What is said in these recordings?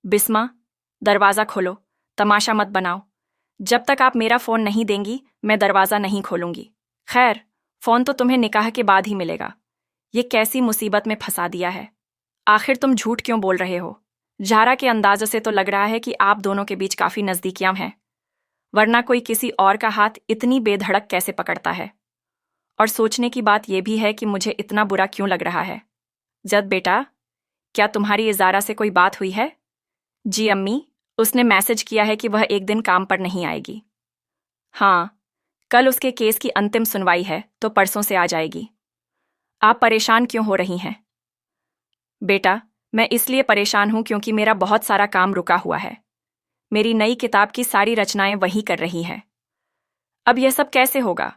बिस्मा, दरवाज़ा खोलो। तमाशा मत बनाओ। जब तक आप मेरा फ़ोन नहीं देंगी, मैं दरवाज़ा नहीं खोलूंगी। खैर, फ़ोन तो तुम्हें निकाह के बाद ही मिलेगा। ये कैसी मुसीबत में फंसा दिया है। आखिर तुम झूठ क्यों बोल रहे हो? ज़ारा के अंदाज़ से तो लग रहा है कि आप दोनों के बीच काफ़ी नज़दीकियां हैं, वरना कोई किसी और का हाथ इतनी बेधड़क कैसे पकड़ता है? और सोचने की बात यह भी है कि मुझे इतना बुरा क्यों लग रहा है। जद बेटा, क्या तुम्हारी ज़ारा से कोई बात हुई है? जी अम्मी, उसने मैसेज किया है कि वह एक दिन काम पर नहीं आएगी। हाँ, कल उसके केस की अंतिम सुनवाई है, तो परसों से आ जाएगी। आप परेशान क्यों हो रही हैं? बेटा, मैं इसलिए परेशान हूं क्योंकि मेरा बहुत सारा काम रुका हुआ है। मेरी नई किताब की सारी रचनाएं वही कर रही हैं। अब यह सब कैसे होगा?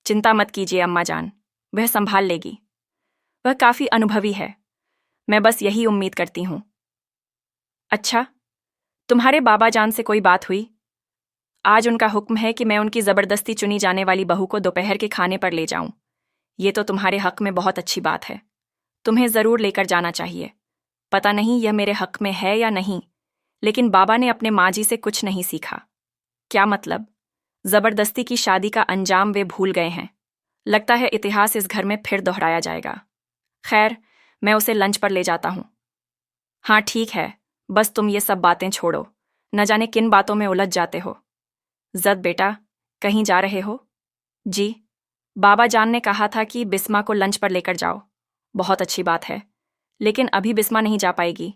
चिंता मत कीजिए अम्मा जान, वह संभाल लेगी। वह काफी अनुभवी है। मैं बस यही उम्मीद करती हूं। अच्छा, तुम्हारे बाबा जान से कोई बात हुई? आज उनका हुक्म है कि मैं उनकी जबरदस्ती चुनी जाने वाली बहू को दोपहर के खाने पर ले जाऊं। ये तो तुम्हारे हक में बहुत अच्छी बात है। तुम्हें जरूर लेकर जाना चाहिए। पता नहीं यह मेरे हक में है या नहीं, लेकिन बाबा ने अपने माँ जी से कुछ नहीं सीखा। क्या मतलब? जबरदस्ती की शादी का अंजाम वे भूल गए हैं। लगता है इतिहास इस घर में फिर दोहराया जाएगा। खैर, मैं उसे लंच पर ले जाता हूँ। हाँ ठीक है, बस तुम ये सब बातें छोड़ो। न जाने किन बातों में उलझ जाते हो। जद बेटा, कहीं जा रहे हो? जी, बाबा जान ने कहा था कि बिस्मा को लंच पर लेकर जाओ। बहुत अच्छी बात है, लेकिन अभी बिस्मा नहीं जा पाएगी।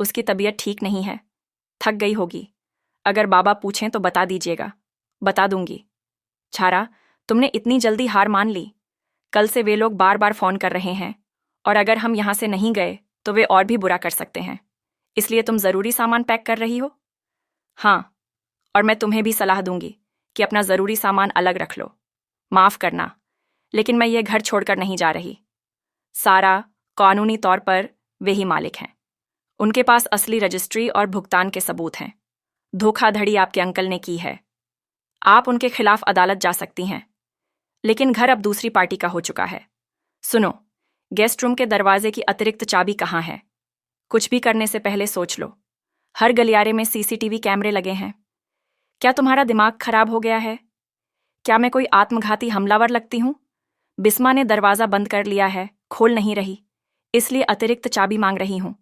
उसकी तबीयत ठीक नहीं है, थक गई होगी। अगर बाबा पूछें तो बता दीजिएगा। बता दूंगी। छारा, तुमने इतनी जल्दी हार मान ली? कल से वे लोग बार बार फोन कर रहे हैं, और अगर हम यहां से नहीं गए तो वे और भी बुरा कर सकते हैं। इसलिए तुम जरूरी सामान पैक कर रही हो? हाँ, और मैं तुम्हें भी सलाह दूंगी कि अपना जरूरी सामान अलग रख लो। माफ करना, लेकिन मैं ये घर छोड़कर नहीं जा रही। सारा, कानूनी तौर पर वे ही मालिक हैं। उनके पास असली रजिस्ट्री और भुगतान के सबूत हैं। धोखाधड़ी आपके अंकल ने की है। आप उनके खिलाफ अदालत जा सकती हैं, लेकिन घर अब दूसरी पार्टी का हो चुका है। सुनो, गेस्ट रूम के दरवाजे की अतिरिक्त चाबी कहाँ है? कुछ भी करने से पहले सोच लो। हर गलियारे में सीसीटीवी कैमरे लगे हैं। क्या तुम्हारा दिमाग खराब हो गया है? क्या मैं कोई आत्मघाती हमलावर लगती हूं? बिस्मा ने दरवाजा बंद कर लिया है, खोल नहीं रही, इसलिए अतिरिक्त चाबी मांग रही हूं।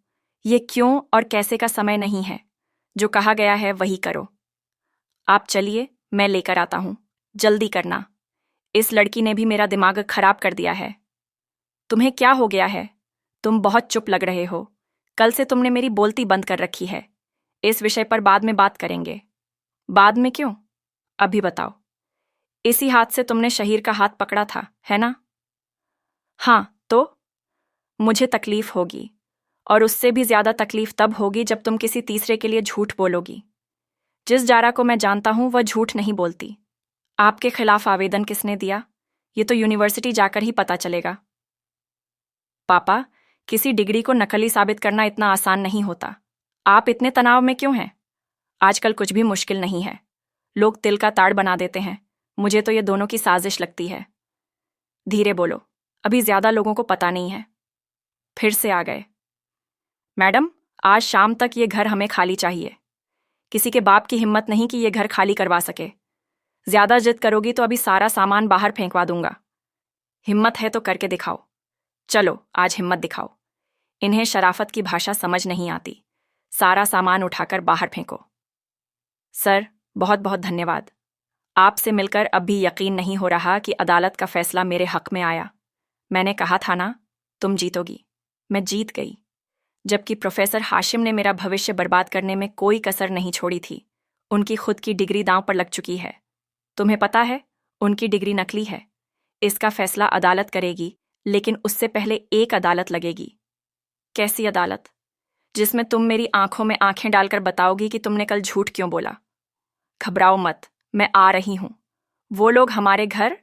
ये क्यों और कैसे का समय नहीं है। जो कहा गया है वही करो। आप चलिए, मैं लेकर आता हूं। जल्दी करना। इस लड़की ने भी मेरा दिमाग खराब कर दिया है। तुम्हें क्या हो गया है? तुम बहुत चुप लग रहे हो। कल से तुमने मेरी बोलती बंद कर रखी है। इस विषय पर बाद में बात करेंगे। बाद में क्यों? अभी बताओ। इसी हाथ से तुमने शहीर का हाथ पकड़ा था, है ना? हाँ, तो मुझे तकलीफ होगी, और उससे भी ज्यादा तकलीफ तब होगी जब तुम किसी तीसरे के लिए झूठ बोलोगी। जिस जारा को मैं जानता हूं वह झूठ नहीं बोलती। आपके खिलाफ आवेदन किसने दिया? ये तो यूनिवर्सिटी जाकर ही पता चलेगा। पापा, किसी डिग्री को नकली साबित करना इतना आसान नहीं होता। आप इतने तनाव में क्यों हैं? आजकल कुछ भी मुश्किल नहीं है। लोग तिल का ताड़ बना देते हैं। मुझे तो ये दोनों की साजिश लगती है। धीरे बोलो, अभी ज्यादा लोगों को पता नहीं है। फिर से आ गए। मैडम, आज शाम तक ये घर हमें खाली चाहिए। किसी के बाप की हिम्मत नहीं कि ये घर खाली करवा सके। ज्यादा जिद करोगी तो अभी सारा सामान बाहर फेंकवा दूंगा। हिम्मत है तो करके दिखाओ। चलो, आज हिम्मत दिखाओ। इन्हें शराफत की भाषा समझ नहीं आती। सारा सामान उठाकर बाहर फेंको। सर, बहुत बहुत धन्यवाद। आपसे मिलकर अब भी यकीन नहीं हो रहा कि अदालत का फैसला मेरे हक में आया। मैंने कहा था ना, तुम जीतोगी। मैं जीत गई। जबकि प्रोफेसर हाशिम ने मेरा भविष्य बर्बाद करने में कोई कसर नहीं छोड़ी थी। उनकी खुद की डिग्री दांव पर लग चुकी है। तुम्हें पता है, उनकी डिग्री नकली है। इसका फैसला अदालत करेगी, लेकिन उससे पहले एक अदालत लगेगी। कैसी अदालत? जिसमें तुम मेरी आंखों में आंखें डालकर बताओगी कि तुमने कल झूठ क्यों बोला। घबराओ मत, मैं आ रही हूं। वो लोग हमारे घर